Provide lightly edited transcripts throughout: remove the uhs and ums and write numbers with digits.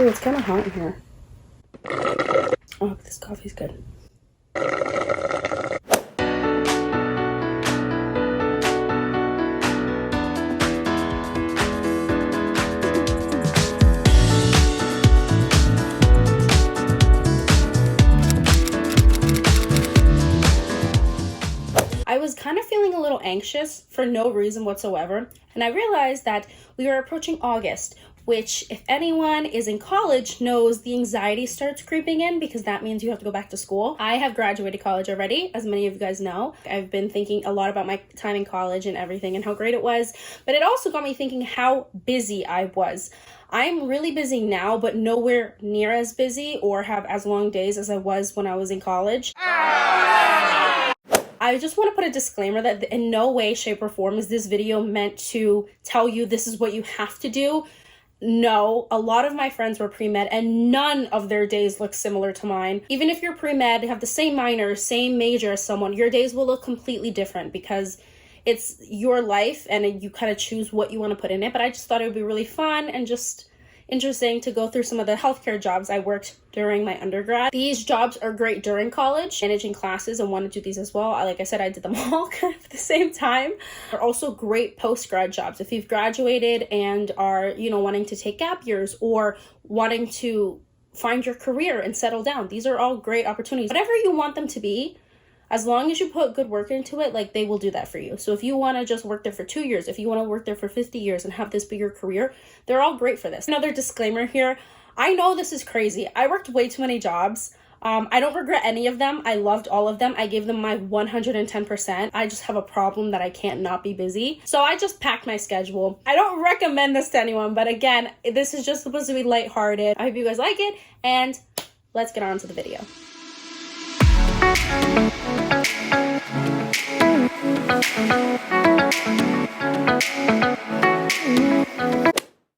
Ooh, it's kind of hot in here. Oh, this coffee's good. I was kind of feeling a little anxious for no reason whatsoever, and I realized that we are approaching August, which, if anyone is in college, knows the anxiety starts creeping in because that means you have to go back to school. I have graduated college already, as many of you guys know. I've been thinking a lot about my time in college and everything and how great it was, but it also got me thinking how busy I was. I'm really busy now, but nowhere near as busy or have as long days as I was when I was in college. I just want to put a disclaimer that in no way, shape, or form is this video meant to tell you this is what you have to do. No, a lot of my friends were pre-med and none of their days look similar to mine. Even if you're pre-med, have the same minor, same major as someone, your days will look completely different because it's your life and you kind of choose what you want to put in it. But I just thought it would be really fun and just interesting to go through some of the healthcare jobs I worked during my undergrad. These jobs are great during college, managing classes, and want to do these as well. Like I said, I did them all kind of at the same time. They're also great post-grad jobs. If you've graduated and are, wanting to take gap years or wanting to find your career and settle down, these are all great opportunities. Whatever you want them to be, as long as you put good work into it, they will do that for you. So if you want to just work there for 2 years, if you want to work there for 50 years and have this be your career, they're all great for this. Another disclaimer here. I know this is crazy. I worked way too many jobs. I don't regret any of them. I loved all of them. I gave them my 110%. I just have a problem that I can't not be busy. So I just packed my schedule. I don't recommend this to anyone, but again, this is just supposed to be lighthearted. I hope you guys like it, and let's get on to the video.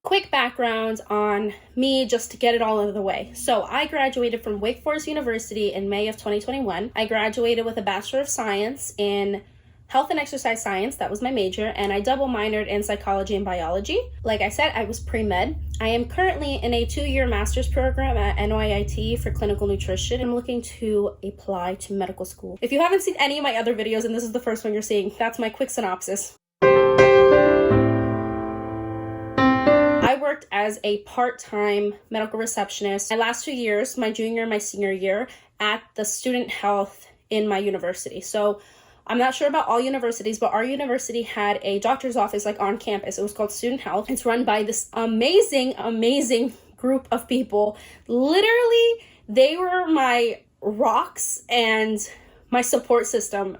Quick background on me just to get it all out of the way. So I graduated from Wake Forest University in May of 2021. I graduated with a Bachelor of Science in Health and Exercise Science, that was my major, and I double minored in Psychology and Biology. Like I said, I was pre-med. I am currently in a 2-year master's program at NYIT for clinical nutrition. I'm looking to apply to medical school. If you haven't seen any of my other videos and this is the first one you're seeing, that's my quick synopsis. I worked as a part-time medical receptionist my last 2 years, my junior and my senior year, at the student health in my university. So I'm not sure about all universities, but our university had a doctor's office on campus. It was called Student Health. It's run by this amazing group of people. Literally, they were my rocks and my support system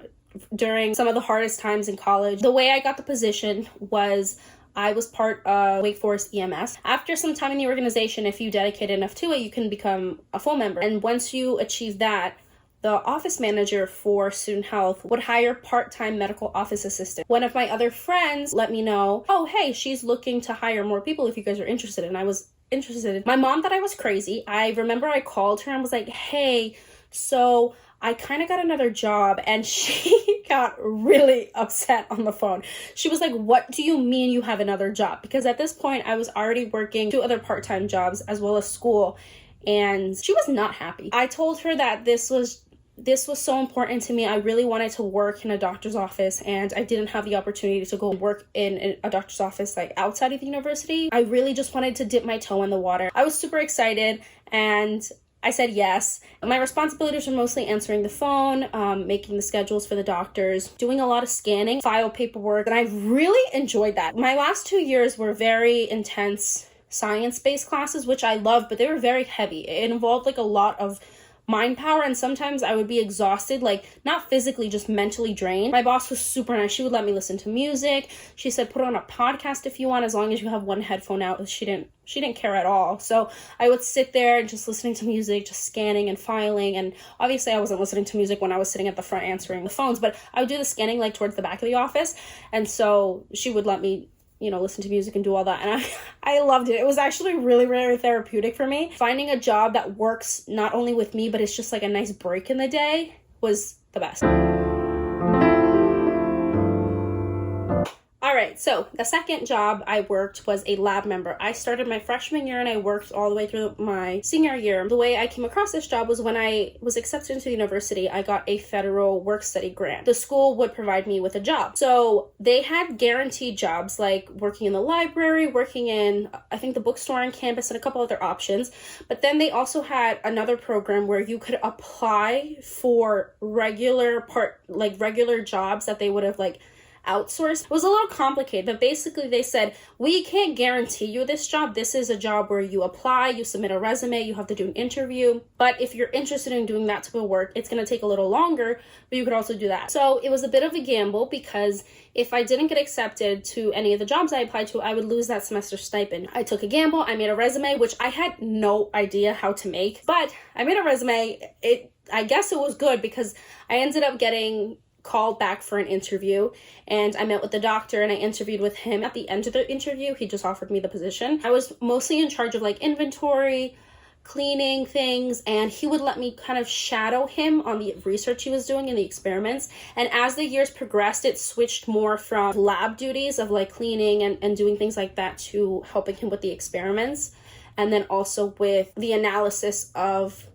during some of the hardest times in college. The way I got the position was I was part of Wake Forest EMS. After some time in the organization, if you dedicate enough to it, you can become a full member. And once you achieve that, the office manager for Student Health would hire part-time medical office assistant. One of my other friends let me know, oh, hey, she's looking to hire more people if you guys are interested. And I was interested. My mom thought I was crazy. I remember I called her and was like, hey, so I kind of got another job, and she got really upset on the phone. She was like, what do you mean you have another job? Because at this point I was already working 2 other part-time jobs as well as school, and she was not happy. I told her that this was so important to me. I really wanted to work in a doctor's office, and I didn't have the opportunity to go work in a doctor's office outside of the university. I really just wanted to dip my toe in the water. I was super excited, and I said yes. My responsibilities were mostly answering the phone, making the schedules for the doctors, doing a lot of scanning, file paperwork, and I really enjoyed that. My last 2 years were very intense science-based classes, which I loved, but they were very heavy. It involved a lot of mind power, and sometimes I would be exhausted, not physically, just mentally drained. My boss was super nice. She would let me listen to music. She said, put on a podcast if you want, as long as you have one headphone out. She didn't care at all. So I would sit there and just listening to music, just scanning and filing. And obviously I wasn't listening to music when I was sitting at the front answering the phones, but I would do the scanning towards the back of the office. And so she would let me listen to music and do all that. And I loved it. It was actually really, really therapeutic for me. Finding a job that works not only with me, but it's just a nice break in the day was the best. All All right, so the second job I worked was a lab member. I started my freshman year and I worked all the way through my senior year. The way I came across this job was when I was accepted into university, I got a federal work-study grant. The school would provide me with a job. So they had guaranteed jobs like working in the library, working in, I think, the bookstore on campus, and a couple other options. But then they also had another program where you could apply for regular jobs that they would have outsourced. It was a little complicated, but basically they said, we can't guarantee you this job. This is a job where you apply, you submit a resume, you have to do an interview. But if you're interested in doing that type of work, it's going to take a little longer, but you could also do that. So it was a bit of a gamble, because if I didn't get accepted to any of the jobs I applied to, I would lose that semester stipend. I took a gamble. I made a resume, which I had no idea how to make, but I made a resume. I guess it was good, because I ended up getting called back for an interview, and I met with the doctor and I interviewed with him. At the end of the interview, he just offered me the position. I was mostly in charge of inventory, cleaning things, and he would let me kind of shadow him on the research he was doing and the experiments. And as the years progressed, it switched more from lab duties of cleaning and doing things like that to helping him with the experiments, and then also with the analysis of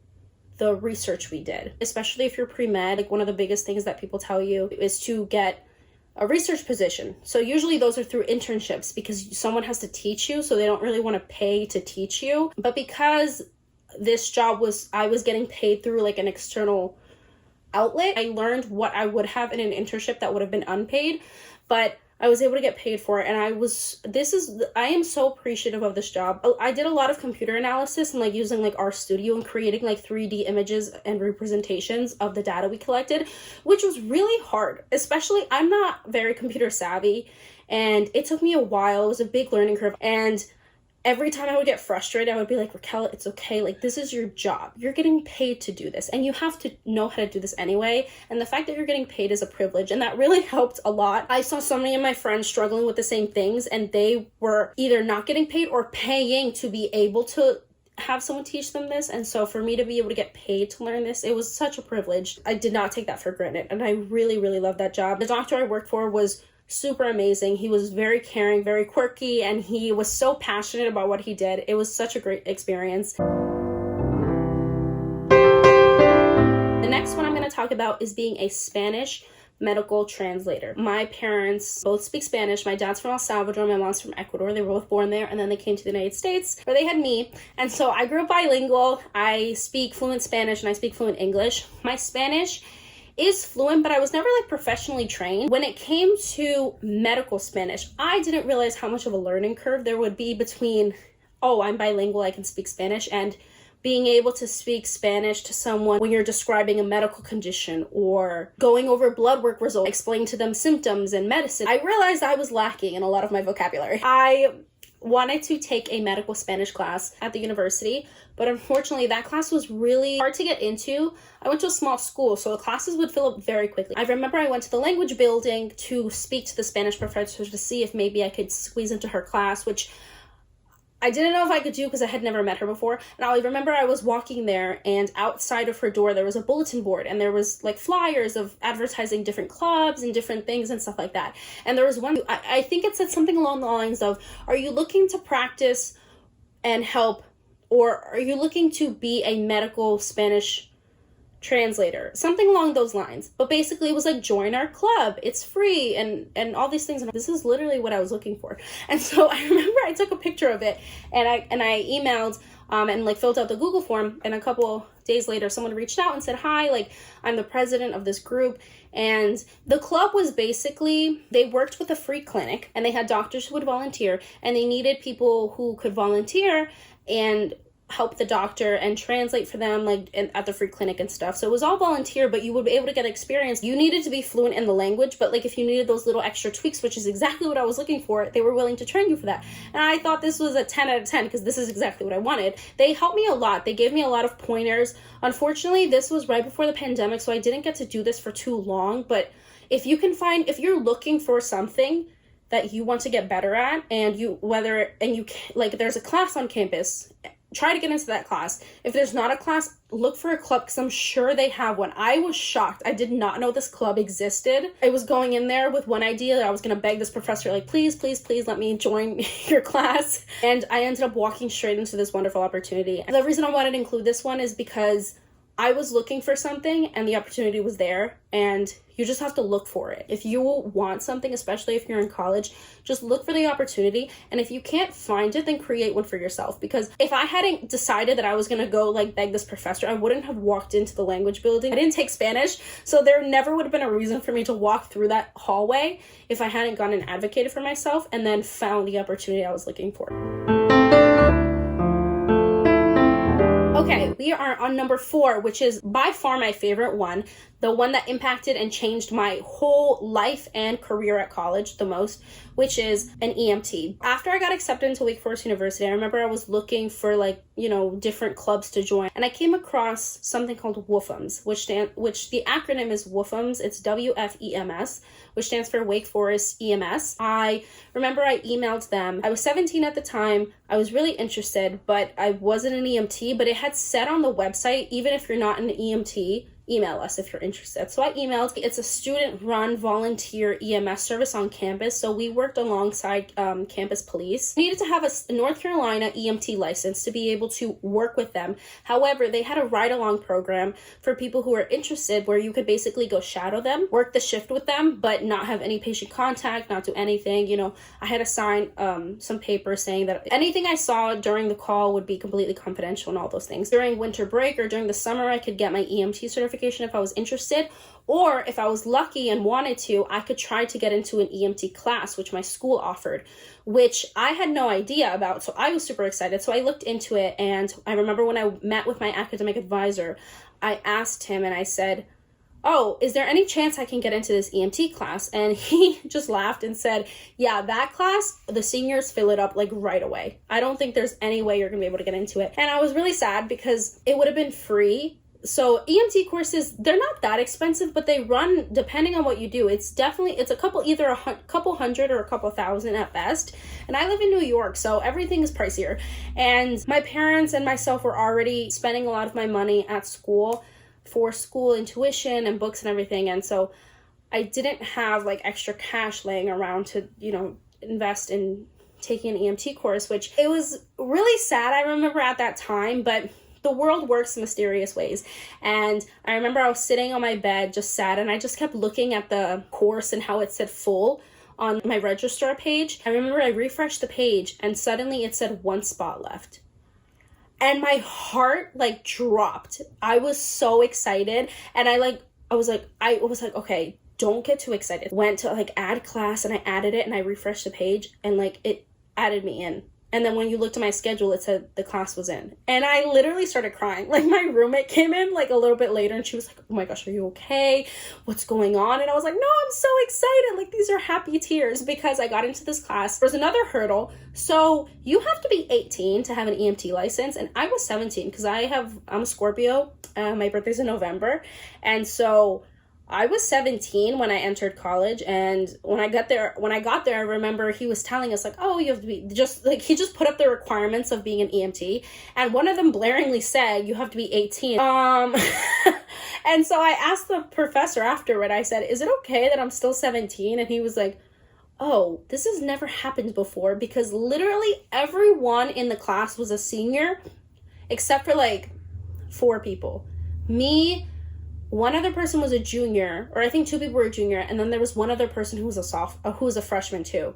the research we did. Especially if you're pre-med, one of the biggest things that people tell you is to get a research position. So usually those are through internships, because someone has to teach you, so they don't really want to pay to teach you. But because this job I was getting paid through an external outlet, I learned what I would have in an internship that would have been unpaid, but I was able to get paid for it. And I am so appreciative of this job. I did a lot of computer analysis and using RStudio and creating 3D images and representations of the data we collected, which was really hard. Especially, I'm not very computer savvy, and it took me a while. It was a big learning curve. And every time I would get frustrated, I would be like, Raquel, it's okay. This is your job. You're getting paid to do this, and you have to know how to do this anyway. And the fact that you're getting paid is a privilege, and that really helped a lot. I saw so many of my friends struggling with the same things, and they were either not getting paid or paying to be able to have someone teach them this. And so for me to be able to get paid to learn this, it was such a privilege. I did not take that for granted, and I really, really loved that job. The doctor I worked for was super amazing. He was very caring, very quirky, and he was so passionate about what he did. It was such a great experience. The next one I'm going to talk about is being a Spanish medical translator. My parents both speak Spanish. My dad's from El Salvador, my mom's from Ecuador. They were both born there, and then they came to the United States where they had me. And so I grew up bilingual. I speak fluent Spanish and I speak fluent English. My Spanish is fluent, but I was never professionally trained. When it came to medical Spanish, I didn't realize how much of a learning curve there would be between, oh, I'm bilingual, I can speak Spanish, and being able to speak Spanish to someone when you're describing a medical condition or going over blood work results, explaining to them symptoms and medicine. I realized I was lacking in a lot of my vocabulary. I wanted to take a medical Spanish class at the university, but unfortunately that class was really hard to get into. I went to a small school, so the classes would fill up very quickly. I remember I went to the language building to speak to the Spanish professor to see if maybe I could squeeze into her class, which I didn't know if I could do because I had never met her before. And I remember I was walking there, and outside of her door there was a bulletin board, and there was flyers of advertising different clubs and different things and stuff like that. And there was one, I think it said something along the lines of, are you looking to practice and help, or are you looking to be a medical Spanish translator? Something along those lines. But basically it was join our club, it's free, and all these things. And this is literally what I was looking for. And so I remember I took a picture of it, and I emailed and filled out the Google form, and a couple days later someone reached out and said, hi, I'm the president of this group. And the club was basically, they worked with a free clinic, and they had doctors who would volunteer, and they needed people who could volunteer and help the doctor and translate for them at the free clinic and stuff. So it was all volunteer, but you would be able to get experience. You needed to be fluent in the language, but if you needed those little extra tweaks, which is exactly what I was looking for, they were willing to train you for that. And I thought this was a 10 out of 10 because this is exactly what I wanted. They helped me a lot. They gave me a lot of pointers. Unfortunately, this was right before the pandemic, so I didn't get to do this for too long. But if you're looking for something that you want to get better at, and there's a class on campus try to get into that class. If there's not a class, look for a club, because I'm sure they have one. I was shocked. I did not know this club existed. I was going in there with one idea. I was going to beg this professor, like, please, please, please let me join your class. And I ended up walking straight into this wonderful opportunity. And the reason I wanted to include this one is because I was looking for something and the opportunity was there, and you just have to look for it. If you want something, especially if you're in college, just look for the opportunity. And if you can't find it, then create one for yourself. Because if I hadn't decided that I was going to go like beg this professor, I wouldn't have walked into the language building. I didn't take Spanish, so there never would have been a reason for me to walk through that hallway if I hadn't gone and advocated for myself and then found the opportunity I was looking for. Okay, we are on number 4, which is by far my favorite one, the one that impacted and changed my whole life and career at college the most, which is an EMT. After I got accepted into Wake Forest University, I remember I was looking for different clubs to join, and I came across something called WFEMS, which the acronym is WFEMS. It's WFEMS, which stands for Wake Forest EMS. I remember I emailed them. I was 17 at the time. I was really interested, but I wasn't an EMT, but it had said on the website, even if you're not an EMT, email us if you're interested. So I emailed. It's a student-run volunteer EMS service on campus. So we worked alongside campus police. We needed to have a North Carolina EMT license to be able to work with them. However, they had a ride-along program for people who are interested where you could basically go shadow them, work the shift with them, but not have any patient contact, not do anything. I had to sign some papers saying that anything I saw during the call would be completely confidential and all those things. During winter break or during the summer, I could get my EMT certification if I was interested, or if I was lucky and wanted to, I could try to get into an EMT class, which my school offered, which I had no idea about. So I was super excited. So I looked into it, and I remember when I met with my academic advisor, I asked him and I said, oh, is there any chance I can get into this EMT class? And he just laughed and said, yeah, that class, the seniors fill it up like right away. I don't think there's any way you're gonna be able to get into it. And I was really sad because it would have been free. So EMT courses, they're not that expensive, but they run, depending on what you do, it's a couple, either a couple hundred or a couple thousand at best. And I live in New York, so everything is pricier. And my parents and myself were already spending a lot of my money at school for school and tuition and books and everything. And so I didn't have like extra cash laying around to, invest in taking an EMT course, which it was really sad. I remember at that time, but the world works in mysterious ways. And I remember I was sitting on my bed, just sad, and I just kept looking at the course and how it said full on my registrar page. I remember I refreshed the page and suddenly it said 1 spot left. And my heart dropped. I was so excited. And I was like, okay, don't get too excited. Went to add class, and I added it and I refreshed the page and it added me in. And then when you looked at my schedule, it said the class was in. And I literally started crying. My roommate came in a little bit later and she was like, oh my gosh, are you okay? What's going on? And I was like, no, I'm so excited. These are happy tears because I got into this class. There's another hurdle. So you have to be 18 to have an EMT license. And I was 17 because I'm a Scorpio. My birthday's in November. And so I was 17 when I entered college, and when I got there, I remember he was telling us oh, you have to be he just put up the requirements of being an EMT, and one of them blaringly said you have to be 18. And so I asked the professor afterward, I said, is it okay that I'm still 17? And he was like, oh, this has never happened before, because literally everyone in the class was a senior except for 4 people. Me, one other person was a junior, or I think 2 people were a junior, and then there was one other person who was a freshman too.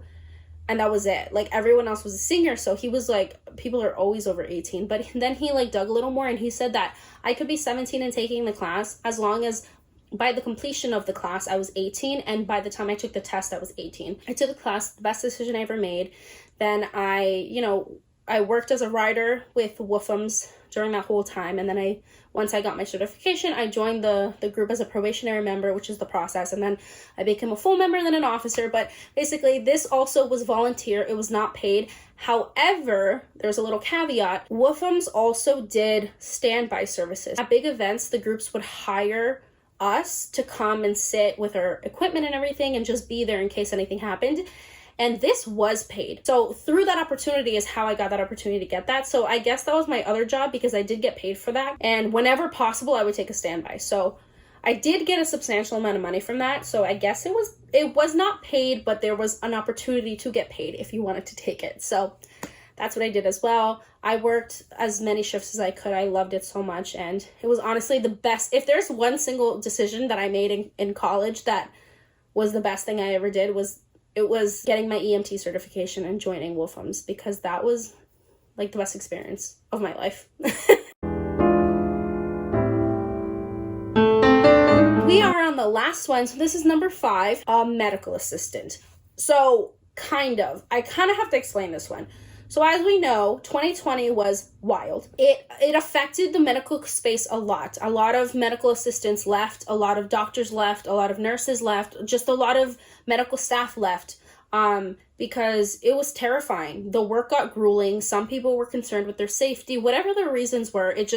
And that was it. Everyone else was a senior, so he was people are always over 18. But then he dug a little more, and he said that I could be 17 and taking the class as long as by the completion of the class I was 18, and by the time I took the test I was 18. I took the class, the best decision I ever made. Then I worked as a rider with WFEMS during that whole time, and then once I got my certification, I joined the group as a probationary member, which is the process, and then I became a full member and then an officer. But basically this also was volunteer, it was not paid. However, there's a little caveat. WFEMS also did standby services. At big events, the groups would hire us to come and sit with our equipment and everything and just be there in case anything happened. And this was paid. So through that opportunity is how I got that opportunity to get that. So I guess that was my other job because I did get paid for that. And whenever possible, I would take a standby. So I did get a substantial amount of money from that. So I guess it was not paid, but there was an opportunity to get paid if you wanted to take it. So that's what I did as well. I worked as many shifts as I could. I loved it so much. And it was honestly the best. If there's one single decision that I made in college that was the best thing I ever did, it was getting my EMT certification and joining Wolfham's, because that was like the best experience of my life. We are on the last one. So this is number 5, medical assistant. So I kind of have to explain this one. So as we know, 2020 was wild. It affected the medical space a lot. A lot of medical assistants left, a lot of doctors left, a lot of nurses left, just a lot of medical staff left. Because it was terrifying. The work got grueling. Some people were concerned with their safety, whatever their reasons were. It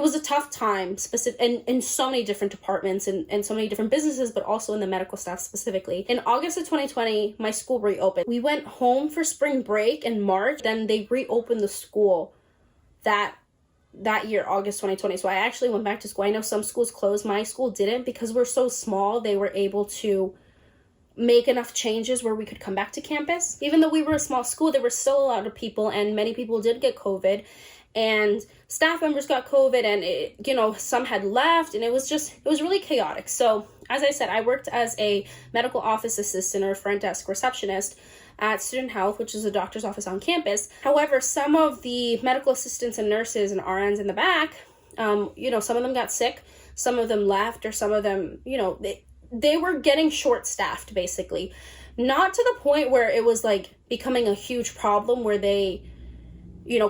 was a tough time in so many different departments and so many different businesses, but also in the medical staff specifically. In August of 2020, my school reopened. We went home for spring break in March. Then they reopened the school that year, August 2020. So I actually went back to school. I know some schools closed. My school didn't, because we're so small. They were able to make enough changes where we could come back to campus. Even though we were a small school, there were still a lot of people, and many people did get COVID, and staff members got COVID, and some had left, and it was really chaotic. So as I said, I worked as a medical office assistant or front desk receptionist at Student Health, which is a doctor's office on campus. However, some of the medical assistants and nurses and RNs in the back, some of them got sick, some of them left, or some of them, they were getting short-staffed, basically. Not to the point where it was like becoming a huge problem where they,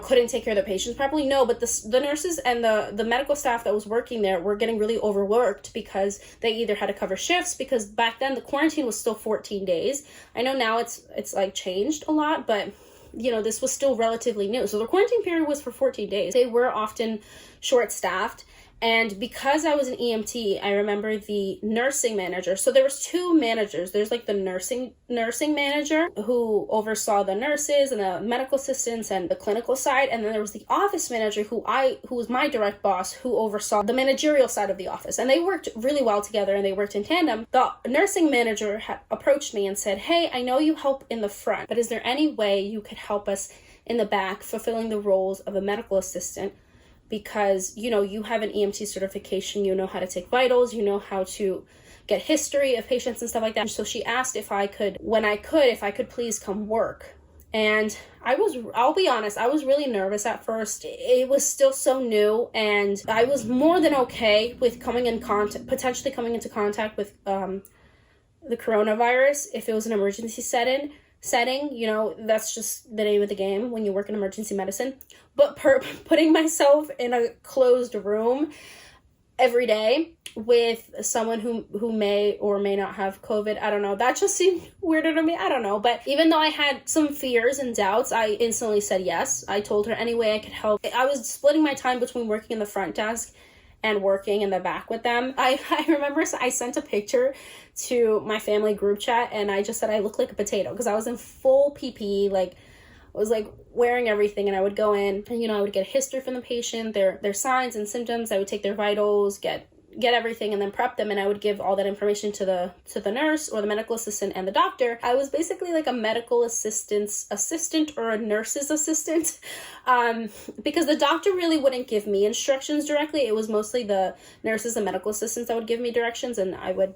couldn't take care of their patients properly. No, but the nurses and the medical staff that was working there were getting really overworked, because they either had to cover shifts, because back then the quarantine was still 14 days. I know now it's like changed a lot, but this was still relatively new. So the quarantine period was for 14 days. They were often short-staffed. And because I was an EMT, I remember the nursing manager. So there was 2 managers. There's like the nursing manager who oversaw the nurses and the medical assistants and the clinical side. And then there was the office manager who was my direct boss, who oversaw the managerial side of the office. And they worked really well together, and they worked in tandem. The nursing manager had approached me and said, "Hey, I know you help in the front, but is there any way you could help us in the back fulfilling the roles of a medical assistant? Because, you have an EMT certification, you know how to take vitals, you know how to get history of patients and stuff like that." So she asked if I could please come work. And I'll be honest, I was really nervous at first. It was still so new, and I was more than okay with potentially coming into contact with the coronavirus if it was an emergency setting, that's just the name of the game when you work in emergency medicine. But putting myself in a closed room every day with someone who may or may not have COVID, I don't know, that just seemed weirder to me. I don't know. But even though I had some fears and doubts, I instantly said yes. I told her any way I could help. I was splitting my time between working in the front desk and working in the back with them. I remember I sent a picture to my family group chat, and I just said I look like a potato, because I was in full PPE, like I was like wearing everything, and I would go in and I would get a history from the patient, their signs and symptoms. I would take their vitals, get everything, and then prep them, and I would give all that information to the nurse or the medical assistant and the doctor. I was basically like a medical assistant's assistant or a nurse's assistant, because the doctor really wouldn't give me instructions directly. It was mostly the nurses and medical assistants that would give me directions, and I would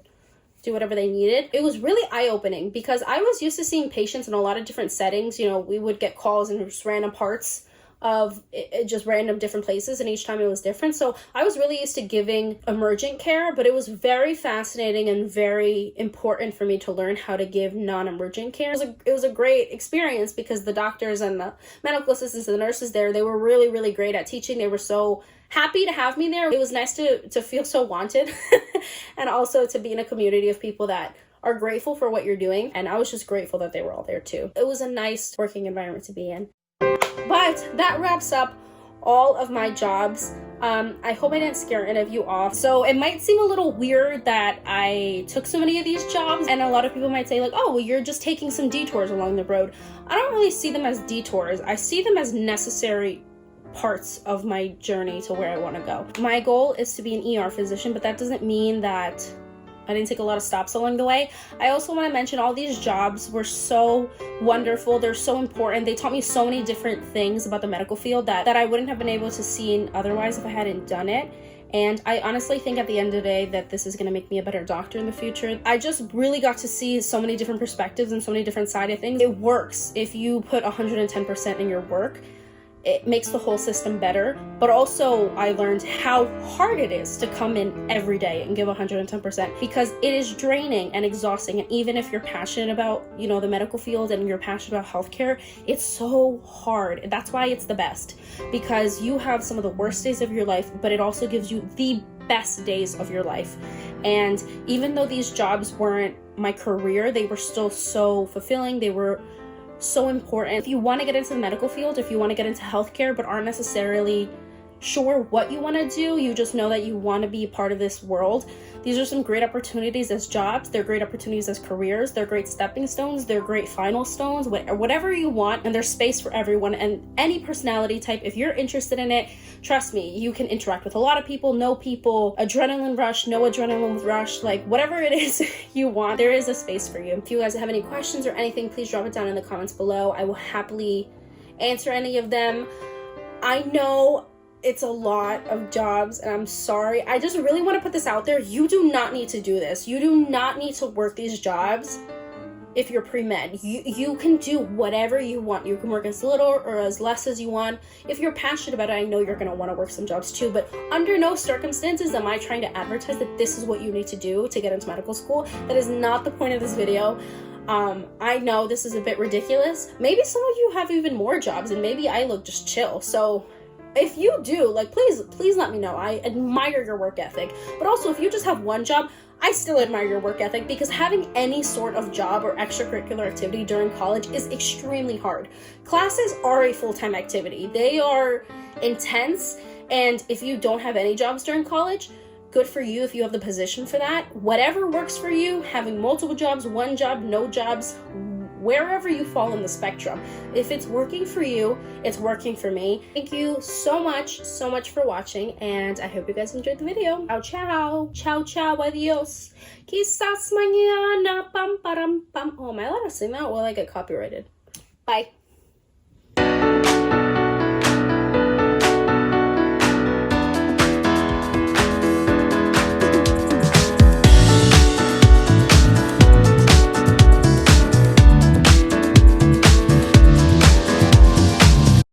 do whatever they needed. It was really eye-opening, because I was used to seeing patients in a lot of different settings. We would get calls in just random parts of just random different places, and each time it was different. So I was really used to giving emergent care, but it was very fascinating and very important for me to learn how to give non-emergent care. It was a great experience, because the doctors and the medical assistants and the nurses there, they were really, really great at teaching. They were so happy to have me there. It was nice to feel so wanted and also to be in a community of people that are grateful for what you're doing. And I was just grateful that they were all there too. It was a nice working environment to be in. But that wraps up all of my jobs. I hope I didn't scare any of you off. So it might seem a little weird that I took so many of these jobs, and a lot of people might say like, oh, well, you're just taking some detours along the road. I don't really see them as detours. I see them as necessary parts of my journey to where I want to go. My goal is to be an ER physician, but that doesn't mean that I didn't take a lot of stops along the way. I also want to mention all these jobs were so wonderful. They're so important. They taught me so many different things about the medical field that I wouldn't have been able to see otherwise if I hadn't done it. And I honestly think at the end of the day that this is going to make me a better doctor in the future. I just really got to see so many different perspectives and so many different side of things. It works if you put 110% in your work. It makes the whole system better, but also I learned how hard it is to come in every day and give 110% because it is draining and exhausting. And even if you're passionate about, you know, the medical field and you're passionate about healthcare, it's so hard. That's why it's the best, because you have some of the worst days of your life, but it also gives you the best days of your life. And even though these jobs weren't my career, they were still so fulfilling. They were so important. If you want to get into the medical field, if you want to get into healthcare but aren't necessarily sure what you want to do, you just know that you want to be a part of this world, these are some great opportunities as jobs. They're great opportunities as careers. They're great stepping stones. They're great final stones, whatever you want. And there's space for everyone and any personality type. If you're interested in it, trust me, you can interact with a lot of people, know people, adrenaline rush, no adrenaline rush, like whatever it is you want, there is a space for you. If you guys have any questions or anything, please drop it down in the comments below. I will happily answer any of them. I know it's a lot of jobs and I'm sorry. I just really want to put this out there. You do not need to do this. You do not need to work these jobs if you're pre-med. You can do whatever you want. You can work as little or as less as you want. If you're passionate about it, I know you're going to want to work some jobs too, but under no circumstances am I trying to advertise that this is what you need to do to get into medical school. That is not the point of this video. I know this is a bit ridiculous. Maybe some of you have even more jobs and maybe I look just chill. So if you do, like, please let me know. I admire your work ethic. But also, if you just have one job, I still admire your work ethic, because having any sort of job or extracurricular activity during college is extremely hard. Classes are a full-time activity. They are intense, and if you don't have any jobs during college, good for you if you have the position for that. Whatever works for you, having multiple jobs, one job, no jobs, wherever you fall in the spectrum. If it's working for you, it's working for me. Thank you so much for watching, and I hope you guys enjoyed the video. Ciao, ciao, ciao, adios. Quizás mañana, pam, param, pam. Oh, am I allowed to sing that? Will I get copyrighted? Bye.